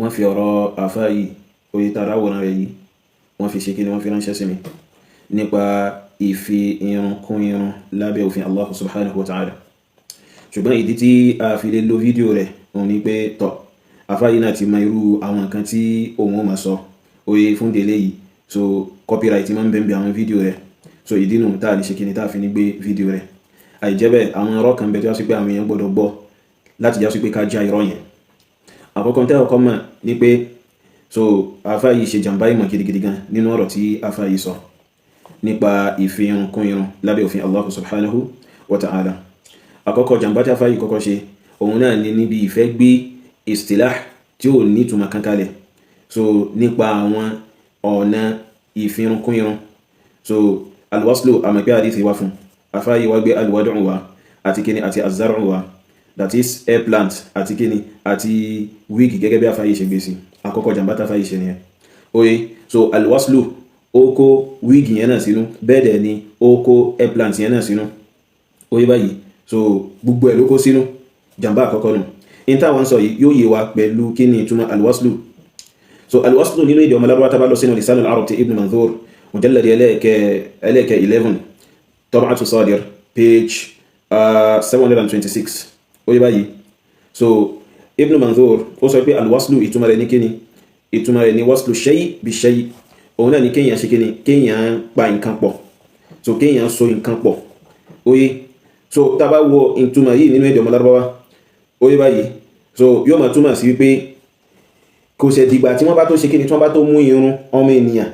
wọ́n fi ọ̀rọ̀ àfá yìí oye tààrà wọ̀n rẹ̀ yìí wọ́n fi ṣe kí ni wọ́n fi ránṣẹ́ sí mi nípa ìfi irun kún irun lábẹ́ òfin Allah subhanahu wa ta'ala. Ṣùgbọ́n ìdí tí a fi lè lo fídíò rẹ̀ òun ni pé tọ́ àfá yìí náà ti mọ irú àwọn nǹkan tí òun ó máa sọ oye fún délé yìí, so copyright máa ń bẹ̀m̀bẹ̀ àwọn fídíò rẹ̀, so ìdí nù tá lè ṣe kí ni tá fi ní gbé fídíò rẹ̀. Àìjẹ́bẹ̀ àwọn ọ̀rọ̀ kan bẹ̀ tó yá sí pé àwọn èèyàn gbọ́dọ̀ gbọ́ láti já sí pé ká já irọ́ yẹn. Àkọ́kọ́ tẹ́ ọkọ́ mọ̀ ní pé so àfá yìí ṣe jàmbá ìmọ̀ gidigidi gan nínú ọ̀rọ̀ tí àfá yìí sọ nípa ìfi irun kún irun lábẹ́ òfin Allah subhanahu wa ta'ala. Àkọ́kọ́ jàmbá tí àfá yìí kọ́kọ́ ṣe òun náà ni níbi ìfẹ́ gbé istilah tí ó ní ìtumọ̀ kan kalẹ̀ so nípa àwọn ọ̀nà ìfi irun kún irun. So alwaslu àmọ̀pẹ́ àdíthì wá fún àfá yìí wá gbé alwad'u wá àti kíni àti azzar'u wá, that is airplant àti kíni àti wig gẹ́gẹ́ bí àfá yìí ṣe gbé sí. Àkọ́kọ́ jàmbá tí àfá yìí ṣe nìyẹn. Oye so alwaslu ó kó wig yẹn náà sínú, bẹ́ẹ̀ dẹ̀ ni ó kó airplant yẹn náà sínú. Oye báyìí so gbogbo ẹ̀ ló kó sínú, jàmbá àkọ́kọ́ nù. In táwọn sọ yìí yóò yé wa pẹ̀lú kíni ìtumọ̀ alwaslu. So alwaslu nínú èdè ọmọ Lárúbáwá tá bá lọ sínú lisanul arab ti Ibn Manzur mujallad ẹlẹ́ẹ̀kẹ́ 11 tab'atu sadir page 726. Oye báyìí so Ibn Manzur ó sọ pé alwaslu ìtumọ̀ rẹ̀ ní kíni, ìtumọ̀ rẹ̀ ní waslu shay bi shay, òun náà ni kéèyàn ṣe kíni, kéèyàn pa nǹkan pọ̀, so kéèyàn so nǹkan pọ̀. Oye so tá bá wo ìtumọ̀ yìí nínú èdè ọmọ Lárúbáwá oye báyìí so yóò máa túmọ̀ sí wípé kò ṣe dìgbà tí wọ́n bá tó ṣe kíni, tí wọ́n bá tó mú irun ọmọ ènìyàn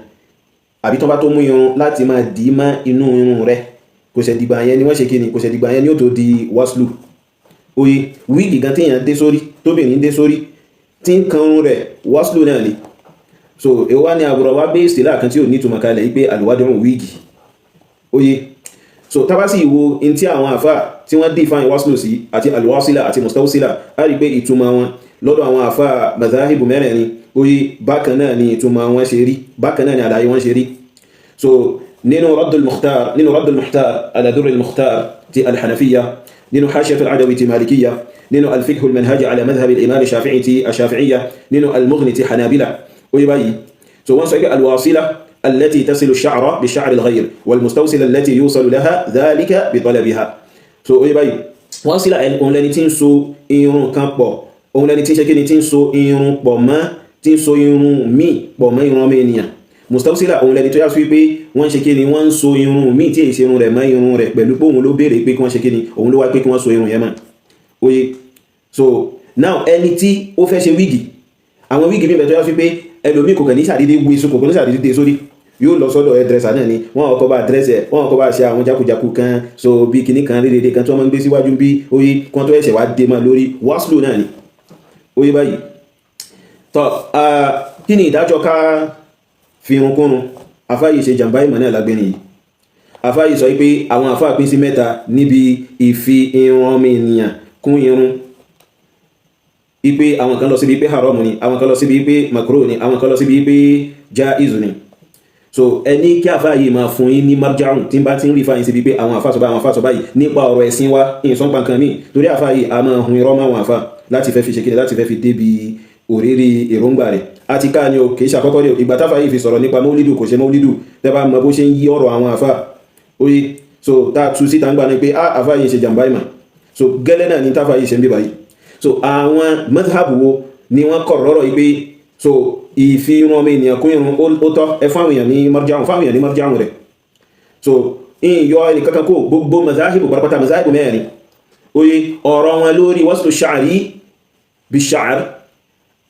àbí tí wọ́n bá tó mú irun láti máa dì má inú irun rẹ̀, kò ṣe dìgbà yẹn ni wọ́n ṣe kíni, kò ṣe dìgbà yẹn ni ó tó di waslu. Oye wíìgì gan téèyàn dé sórí, tóbìnrin dé sórí tí ń kan irun rẹ̀ waslu náà ni. So èwo wá ní àbúrò wá gbé ìsìlá kan tí ò ní ìtumọ̀ kalẹ̀ wípé alwad'u wíìgì. Oye so tá bá sì wo in tí àwọn àfá tí wọ́n define waslu sí àti alwasila àti mustawsila a rí pé ìtumọ̀ wọn lọ́dọ̀ àwọn àfá mazahibu mẹ́rẹ̀ẹ̀rin oye bákan náà ni ìtumọ̀ wọn ṣe rí, bákan náà ni àlàyé wọn ṣe rí. So nínú raddul mukhtar ala durril mukhtar ti alhanafiya, nínú hashiyat al-adawi ti malikiya, nínú alfiqh al-manhaj ala madhhab al-imam shafi'i ti ash-shafi'iyya, nínú al-mughni ti hanabila. Oye báyìí so wọ́n sọ pé alwasila التي تصل الشعر بشعر الغير والمستوصلة التي يوصل لها ذلك بطلبها. So oye báyìí wasila òun lẹni tí ń so irun kan pọ̀, òun lẹni tí ń ṣe kíni, tí ń so irun pọ̀ mọ́, tí ń so irun míì pọ̀ mọ́ irun ọmọ ènìyàn. Mustawsila òun lẹni tó yá sí pé wọ́n ṣe kíni, wọ́n ń so irun míì tí èyí ṣe irun rẹ̀ mọ́ irun rẹ̀ pẹ̀lú pé òun ló béèrè pé kí wọ́n ṣe kíni, òun ló wá pé kí wọ́n so irun yẹn mọ́. Oye so now ẹni tí ó fẹ́ ṣe wíìgì, àwọn wíìgì míì bẹ̀ tó yá sí pé ẹlòmíì kò kàn ní ṣàdédé wé so kò kàn ní ṣàdédé dé sórí, yóò lọ sọ́dọ̀ hairdresser náà ni wọ́n ọkọ̀ bá dress ẹ̀, wọ́n ọkọ̀ bá ṣe àwọn jákujàku kan so bí kìíní kan rédèdè kan tí wọ́n máa ń gbé síwájú bí oye kan tó ẹ̀ṣẹ̀ wá dé máa lórí waslu náà ni. Oye báyìí tọ́ kí ni ìdájọ́ ká fi irun kúrun? Àfá yìí ṣe jàmbá ìmọ̀ náà lágbẹ́ni yìí. Àfá yìí sọ pé àwọn àfá pín sí mẹ́ta níbi ìfi irun ọmọ ènìyàn kún irun, ipe àwọn kan lọ síbi pé haram ni, àwọn kan lọ síbi pé makruh ni, àwọn kan lọ síbi pé jaiz ni. So ẹni kí àfá yìí máa fún yín ní marja'un tí bá ti ń rí fáyín sí bí pé àwọn àfá sọ báyìí nípa ọ̀rọ̀ ẹ̀sìn wa ìsọ́n pàǹkan míì, torí àfá yìí a máa hun irọ́ máwọn àfá láti fẹ́ fi ṣe kíni, láti fẹ́ fi débi òrírí èròǹgbà rẹ̀. Àti ká ní o kìí ṣàkọ́kọ́ ní ìgbà táfà yìí fi sọ̀rọ̀ nípa maulidu kò ṣe maulidu tẹ́bá mọ bó ṣe ń yí ọ̀rọ̀ àwọn àfá oye so tá tú síta ń gbà ní pé àfá yìí ṣe jàmbá ìmọ̀, so gẹ́lẹ́ náà ni táfà yìí ṣe ń bí báyìí. So àwọn madhhab wo ni wọ́n kọ̀ rọ́rọ̀ yìí pé so ìfi irun ọmọ ènìyàn kún irun ó tọ́, ẹ fáwọn èèyàn ní marja'un rẹ̀. So in yọ ẹni kankan kó gbogbo mazahibu parapata mazahibu mẹ́rin oye ọ̀rọ̀ wọn lórí waslu sha'ri bi sha'r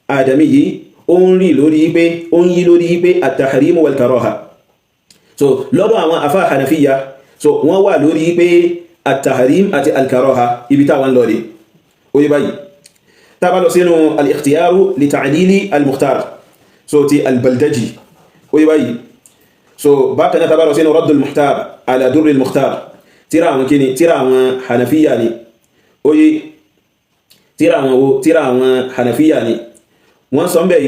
adami yìí ó ń rí lórí pé ó ń yí lórí pé at-tahrim wal karaha. So lọ́dọ̀ àwọn àfá hanafiya so wọ́n wà lórí pé at-tahrim àti al-karaha ibi táwọn lọ rí. Oye báyìí tá bá lọ sínú al-ikhtiyaru li ta'lili al-mukhtar so ti al-baldaji. Oye báyìí so bákan náà tá bá lọ sínú raddul mukhtar ala durril mukhtar, tíra àwọn kíni, tíra àwọn hanafiya ni. Oye tíra àwọn hanafiya ni wọ́n sọ ń bẹ̀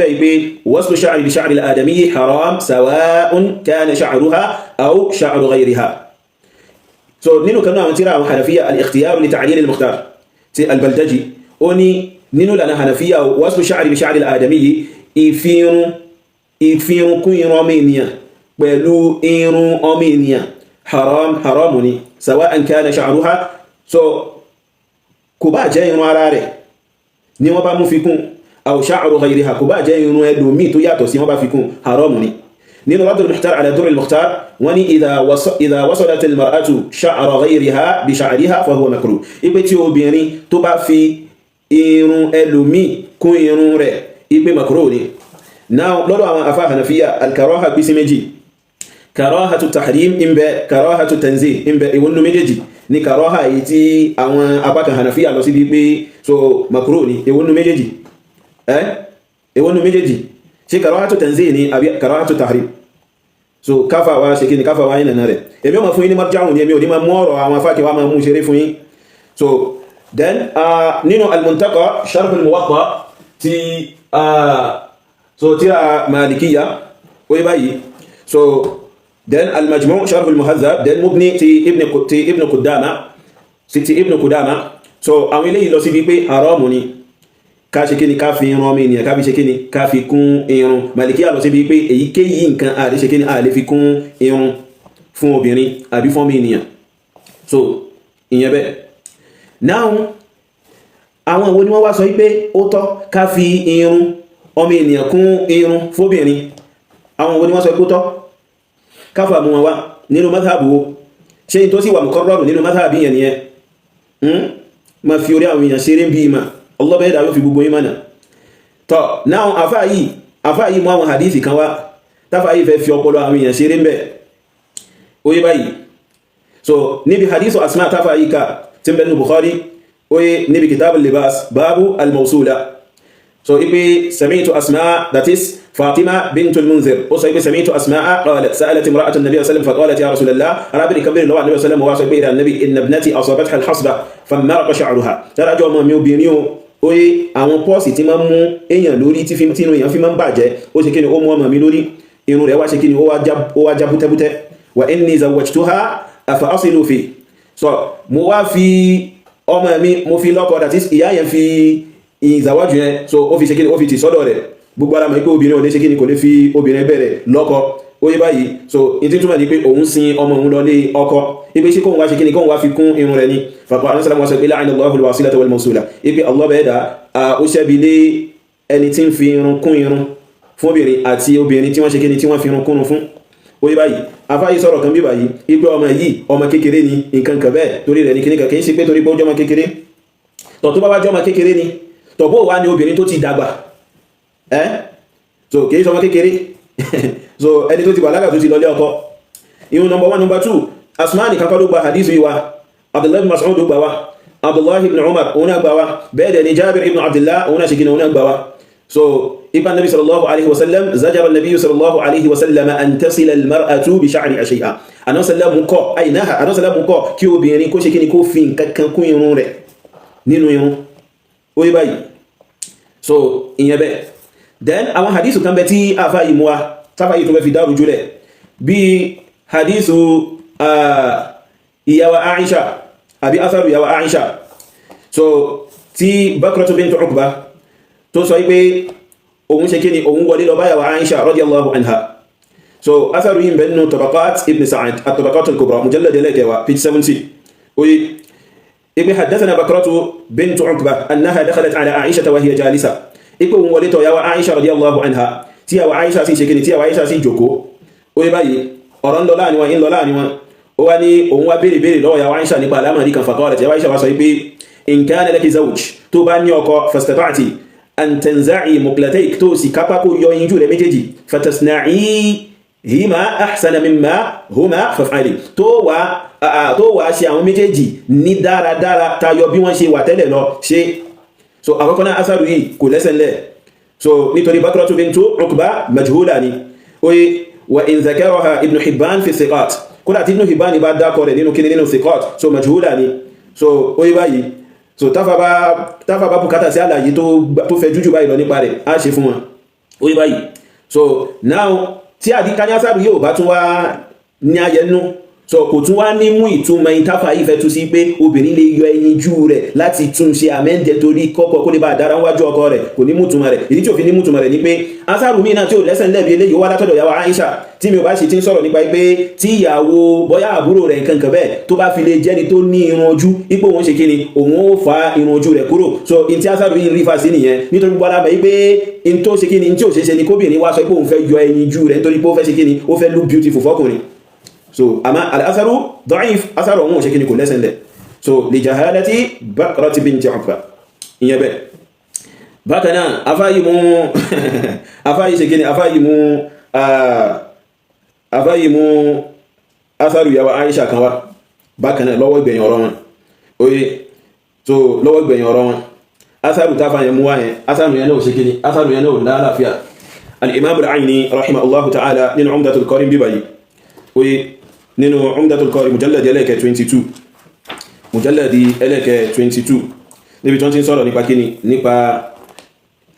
yìí pé waslu sha'ri bi sha'ri al-adamiyyi haram sawa'un kana sha'ruha aw sha'ru ghayriha. so nínú kan àwọn tírà àwọn hanafiya al-ikhtiyar li ta'lil al-mukhtar ti al-baldaji ó ní nínú lànà hanafiya waslu sha'ri bi sha'ri al-adami ìfirun kún irun ọmọ ènìyàn pẹ̀lú irun ọmọ ènìyàn haram ni sawa'an kana sha'ruha so kò bá jẹ́ irun ara rẹ̀ ni wọ́n bá mú fi kún aw sha'ru ghayriha kò bá jẹ́ irun ẹlòmíì tó yàtọ̀ sí wọ́n bá fi kún haram ni nínú Radd al-Muhtar ala Durr al-Mukhtar wọ́n ní idha wasalat al-mar'atu sha'ra ghayriha bi sha'riha fa huwa makruh ipe tí obìnrin tó bá fi irun ẹlòmíì kún irun rẹ̀ ipe makruh ni now lọ́dọ̀ àwọn afá hanafiya al-karaha bí sí méjì karahatu tahrim imbe karahatu tanzih imbe ìwọ̀nù méjèèjì ni karaha yìí tí àwọn apákan hanafiya lọ sí bí pé so makruh ni ìwọ̀nù méjèèjì ìwọ̀nù méjèèjì ṣe karahatu tanzih ni àbí karahatu tahrim so káfà wá ṣe kí ni káfà wá yìí nànà rẹ̀ èmi o ma fún yín ní marja'un ni èmi ò ní ma mú ọ̀rọ̀ àwọn afákẹ́ wá ma mú ṣeré fún yín so then nínú al-Muntaqa sharh al-Muwatta ti so tírà Malikiya ó yí báyìí so then al-Majmu' sharh al-Muhadhab then Mughni ti Ibn Qudama so àwọn eléyìí lọ sí bí pé haramu ni ká ṣe kíni ká fi irun ọmọ ènìyàn ká fi ṣe kíni ká fi kún irun Malikiya lọ sí bí pé èyíkéyìí nǹkan a lè ṣe kíni a lè fi kún irun fún obìnrin àbí fún ọmọ ènìyàn so ìyẹn bẹ́ẹ̀ now àwọn wo ni wọ́n wá sọ wípé ó tọ́ ká fi irun ọmọ ènìyàn kún irun fóbìnrin àwọn wo ni wọ́n sọ pé ó tọ́ káfà mú wọn wá nínú madhabu ṣe ní tó sì wà muqarrar nínú madhabi yẹn nìyẹn ma fi orí àwọn èèyàn ṣeré bí ma Allah bẹ́ẹ̀ dáwọ́ fi gbogbo yín mọ́nà tọ́ náà àfá yìí mú àwọn hadithi kan wá táfà yìí fẹ́ fi ọpọlọ àwọn èèyàn ṣeré ń bẹ̀ oye báyìí so níbi hadithu asma táfà yìí ká tí ń bẹ nínú Bukhari oye níbi kitab al-libas babu al-mawsula so ipe sami'tu asma that is Fatima bint al-Munzir ó sọ ipe sami'tu asma qalat sa'alat imra'atu an-nabiy sallallahu alayhi wa sallam faqalat ya Rasulallah arabiri kabir lawa an-nabiy sallallahu alayhi wa sallam wa sọ ipe an-nabi inna ibnati asabatha al-hasba famaraqa sha'ruha tara jọ ọmọ mi obìnrin o oye àwọn pọ́ọ̀sì tí máa ń mú èèyàn lórí tí inú èèyàn fi máa ń bàjẹ́ ó ṣe kíni ó mú ọmọ mi lórí irun rẹ̀ wá ṣe kíni ó wá já bútẹ́bútẹ́ wa inni zawwajtuha afa asilu fi so mo wá fi ọmọ mi mo fi lọ́kọ that is ìyá yẹn fi ìzàwájú yẹn so ó fi ṣe kíni ó fi tì sọ́dọ̀ rẹ̀ gbogbo ara mọ̀ pé obìnrin ò lè ṣe kíni kò lè fi obìnrin bẹ̀rẹ̀ lọ́kọ ó yé báyìí so ìtí túnmọ̀ ní pé òun sin ọmọ òun lọlé ọkọ ipe ṣe kóhun wá ṣe kíni kóhun wá fi kún irun rẹ̀ ni fàkọ̀ alẹ́sàlámù wáṣẹ́ pé la'ana Allahu al-wasilata wal-mawsula ipe Allah bẹ̀ẹ́dà ó ṣẹ́bi lé ẹni tí ń fi irun kún irun fún obìnrin àti obìnrin tí wọ́n ṣe kíni tí wọ́n fi irun kún fún ó yé báyìí afáyí sọ̀rọ̀ kan bí báyìí ipe ọmọ yìí ọmọ kékeré ni nǹkan kan bẹ́ẹ̀ torí rẹ̀ ní kíní kan kì í ṣe pé torí pé ó jọmọ kékeré tọ̀ tó bá wá jọmọ kékeré ni tọ̀ bó wá ní obìnrin tó ti dàgbà so kìí sọmọ kékeré so ẹni tó ti bàlágà tó ti lọlé ọkọ ihun number 1 number 2 asmani kankan ló gba hadithu yìí wa Abdullahi ibn Mas'ud ló gbà wá Abdullahi ibn Umar òun náà gbà wá bẹ́ẹ̀ dẹ̀ ni Jabir ibn Abdullah òun náà ṣe gina òun náà gbà wá so ipa nabi sallallahu alaihi wasallam zajara nabi sallallahu alaihi wasallam an tasila almar'atu bi sha'ri ashiha anan sallamu ko ainaha anan sallamu ko kí obìnrin kó ṣe kíni kó fi nǹkan kún irun rẹ̀ nínú irun ó yé báyìí so ìyẹn bẹ́ẹ̀ then àwọn hadithu kan bẹ tí àfá yìí mú wa táfà yìí tó bẹ fi dárú jùlẹ̀ bí hadithu ìyàwó Aisha àbí atharu ìyàwó Aisha so tí Bakratu bint Uqba tó sọ wípé òun ṣe kíni òun wọlé lọ bá ìyàwó Aisha radiyallahu anha so atharu yìí bẹ nínú Tabaqat ibn Sa'id at-Tabaqat al-Kubra mujallad ẹlẹ́kẹwàá page 70 oye ibi haddathana Bakratu bint Uqba annaha dakhalat ala Aisha wa hiya jalisa ipe òun wọlé tọ̀ yàwó Aisha radiyallahu anha tí yàwó Aisha sí ṣe kíni tí yàwó Aisha sí jòkó ó yé báyìí ọ̀rọ̀ ń lọ láàrin wọn ń lọ láàrin wọn ó wá ní òun wá béèrè lọ́wọ́ yàwó Aisha nípa alámàrí kan faqalat yàwó Aisha wá sọ pé in kana laki zawj tó bá ní ọkọ fastata'ti an tanza'i muqlatayk tó sì kápá kó yọ yíjú rẹ̀ méjèèjì fatasna'ihima ahsana mimma huma faf'ali tó wá ṣe àwọn méjèèjì ní dáradára tayọ bí wọ́n ṣe wà tẹ́lẹ̀ lọ ṣe so àkọ́kọ́ náà asaru yìí kò lẹ́sẹ̀ lẹ́ so nítorí Bakratu bintu Uqba majhula ni oye wa in zakaraha Ibn Hibban fi thiqat kódà tí Ibn Hibban bá dákọ̀ rẹ̀ nínú kíni nínú thiqat so majhula ni so oye báyìí so táfà bá bùkátà sí àlàyé tó fẹ́ jújù báyìí lọ nípa rẹ̀ á ṣe fún wọn oye báyìí so now tí àdíká ní asaru yóò bá tún wá ní ayẹnú so kò tún wá ní mú ìtumọ̀ ìtafà yìí fẹ́ tú sí pé obìnrin lè yọ ẹyinjú rẹ̀ láti tún ṣe àmẹ́ǹdẹ̀ torí kọ́kọ́ kó lè bá dára wájú ọkọ rẹ̀ kò ní mú ìtumọ̀ rẹ̀ ìdí tí ò fi ní mú ìtumọ̀ rẹ̀ ni pé asáàrù míì náà tí ò lẹ́sẹ̀ ńlẹ̀ eléyìí wá látọ̀dọ̀ ìyàwó Aisha tí mi ò bá ṣe ti ń sọ̀rọ̀ nípa pé tí ìyàwó bóyá àbúrò rẹ̀ nǹkan kan bẹ́ẹ̀ tó bá fi lè jẹ́ni tó ní irun ojú ipò òun ṣe kíni òun ó fa irun ojú rẹ̀ kúrò so in tí asáàrù yìí rí fásí nìyẹn nítorí gbọ́dá bẹ̀ pé in tó ṣe kíni in tí ò ṣe ṣe ni kóbìnrin wá sọ pé òun fẹ́ yọ ẹyinjú rẹ̀ nítorí pé ó fẹ́ ṣe kíni ó fẹ́ look beautiful fọ́kùnrin so àmọ́ al-atharu da'if asaru òun ò ṣe kíni kò lẹ́sẹ̀ ńlẹ̀ so li jahalati Bakrati binti Uqba ìyẹn bẹ́ẹ̀ bákan náà afáyí ṣe kíni afáyí mú asaru ìyàwó Aisha kan wá bákan náà lọ́wọ́ ìgbẹ̀yìn ọ̀rọ̀ wọn oye so lọ́wọ́ ìgbẹ̀yìn ọ̀rọ̀ wọn asaru táfà yẹn mú wá yẹn asaru yẹn náà ṣe kíni asaru yẹn náà lálàáfíà al-Imam al-Ayni rahimahullahu ta'ala nínú Umdatul Qarim bíbáyìí oye nínú Umdatul Qarim mujalladi ẹlẹ́kẹ̀ 22 mujalladi ẹlẹ́kẹ̀ 22 níbi tí wọ́n ti ń sọ̀rọ̀ nípa kíni nípa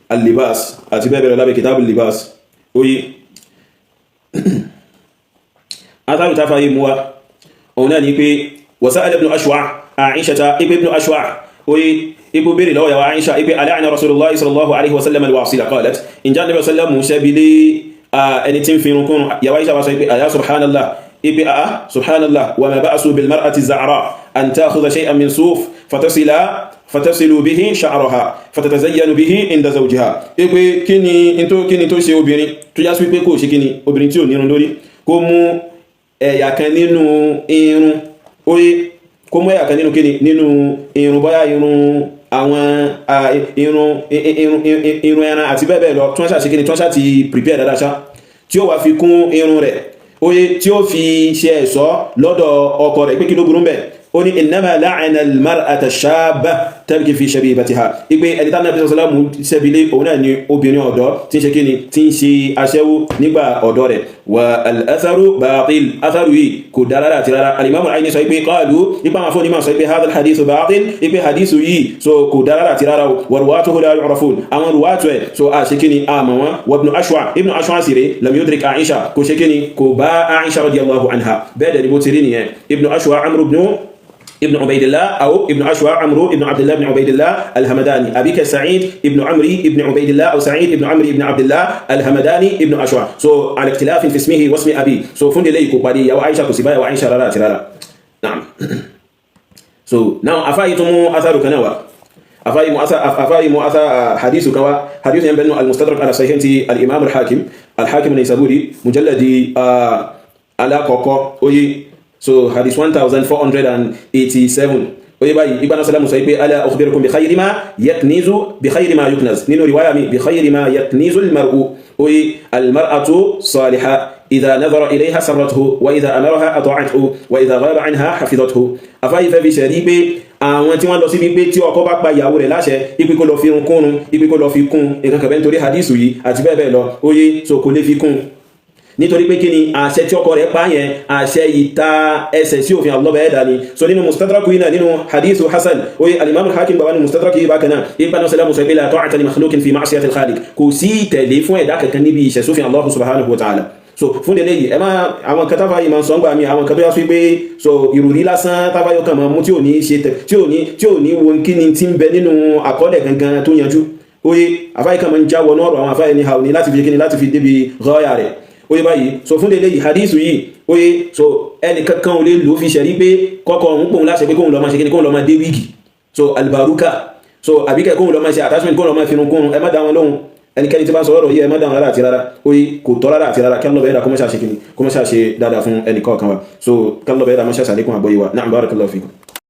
al-libas àti bẹ́ẹ̀ bẹ́ẹ̀ lábẹ́ kitab al-libas oye atharu tafa yi muwa ọ̀nà ni pé wasa'ala ibn Ashwa' Aisha ibn Ashwa' oye ipo bèèrè lọ́wọ́ yawa Aisha ipe ala'ana Rasulullah sallallahu alaihi wasallam al-wasila qalat in ja nabi sallallahu musabili ẹni tí ń fi irun kún yawa Aisha wá sọ ipe aya subhanallah ipe subhanallah wa ma ba'su bil mar'ati za'ra an ta'khudha shay'an min suf fatasilu bihi sha'raha fatatazayyanu bihi inda zawjiha ipe kíni tó ṣe obìnrin tó já sí pé kò ṣe kíni obìnrin tí ò ní irun lórí kó mú ẹ̀yà kan nínú irun oye kó mú ẹ̀yà kan nínú kíni nínú irun bóyá irun àwọn irun ẹran àti bẹ́ẹ̀ bẹ́ẹ̀ lọ tí wọ́n ṣàṣe kíni tí wọ́n ṣà ti prepare dáadáa ṣá tí ó wà fi kún irun rẹ̀ oye tí ó fi ṣe ẹ̀ṣọ́ lọ́dọ̀ ọkọ rẹ̀ pé kí ló burú ńbẹ̀ ó ní innama la'ana al-mar'ata ash-shabba tabki fi shabibatiha ipe ẹni tánà bí sọ́sọ́lámù sẹ́bílé òun náà ni obìnrin ọ̀dọ́ tí ń ṣe kíni tí ń ṣe aṣẹ́wó nígbà ọ̀dọ́ rẹ̀ wa al-atharu batil atharu yìí kò dára láti rárá al-Imam al-Ayni sọ pé qalu ipa ma fún ní ma sọ pé hadha al-hadithu batil ipe hadithu yìí so kò dára láti rárá wa ruwatuhu la yu'rafun àwọn ruwatu ẹ̀ so a ṣe kíni a mọ̀ wọn wa ibn Ashwa sire lam yudrik Aisha kò ṣe kíni kò bá Aisha radiyallahu anha bẹ́ẹ̀ ni bó ti rí nìyẹn ibn Ashwa Amr ابن عبيد الله أو ابن أشوى عمرو ابن عبد الله بن عبيد الله الهمداني أبيك سعيد ابن عمري ابن عبيد الله أو سعيد ابن عمري ابن عبد الله الهمداني ابن أشوى so على اختلاف في اسمه واسم أبي so فند ليكو بدي يا عائشة كسبايا وعائشة رلا نعم so now أفايتم أثر كنوا أفايم أثر حديث كوا حديث ينبني المستدرك على صحيح الإمام الحاكم النيسابوري مجلد على كوكو oye so hadith 1487 oye báyìí ibana salamu sọ pé ala ukhbirukum bi khayri ma yuknaz nínú riwaya mi bi khayri ma yaknizu al-mar'u oye al-mar'atu salihah idha nadhara ilayha sarrathu wa idha amaraha ata'athu wa idha ghaba anha hafizathu afai fa bi sharibe àwọn tí wọ́n lọ sí bí pé tí ọkọ bá pa ìyàwó rẹ̀ láṣẹ ipe kó lọ fi irun kún ipe kó lọ fi kún nǹkan kan bẹ́ẹ̀ nítorí hadithu yìí àti bẹ́ẹ̀ bẹ́ẹ̀ lọ oye so kò lè fi kún nítorí pé kí ni àṣẹ tí ọkọ rẹ̀ pa yẹn àṣẹ ìta ẹsẹ̀ sí òfin Allah bẹ́ẹ̀ dání so nínú mustadrak yìí náà nínú hadithu hasan oye al-Imam al-Hakim bàbá ní mustadrak yìí bákan náà ibanu salamu sọ pé la ta'ata li makhluqin fi ma'siyati al-khaliq kò sí tẹ̀lé fún ẹ̀dá kankan níbi ìṣẹ̀ sófin Allah subhanahu wa ta'ala so fún délé yìí àwọn kan tábà yìí máa ń sọ ń gbà mí àwọn kan tó yá sí pé so ìròrí lásán tábà yóò kàn máa mú tí ò ní ṣe tí ò ní wo kí ni tí ń bẹ nínú àkọọ́lẹ̀ gangan tó yanjú oye àfáì kan máa ń jáwọ́ náà ọ̀rọ̀ àwọn àfáì ní hauni láti fi kíni láti fi débi rọ́ọ̀yà rẹ̀ oye báyìí so fún délé yìí hadithu yìí oye so ẹnì kankan ò lè lò fi ṣẹ̀rí pé kọ́kọ́ òun pòun láṣẹ pé kóun lọ máa ṣe kíni kóun lọ máa dé wíìgì so albaruka so àbíkẹ́ kóun lọ máa ṣe attachment kóun lọ máa finun kóun ẹ má dá wọn lóhun ẹnikẹ́ni tí bá ń sọ ọ̀rọ̀ yìí ẹ má dáhùn rárá àti rárá oye kò tọ́ rárá àti rárá kí Allah bẹ̀rẹ̀ kó mọ́ ṣe dáadáa fún ẹnì kọ̀ọ̀kan wa so kí Allah bẹ̀rẹ̀ mọ́ ṣe àlékún àgbọ́yé wa na'am barakallahu fikum.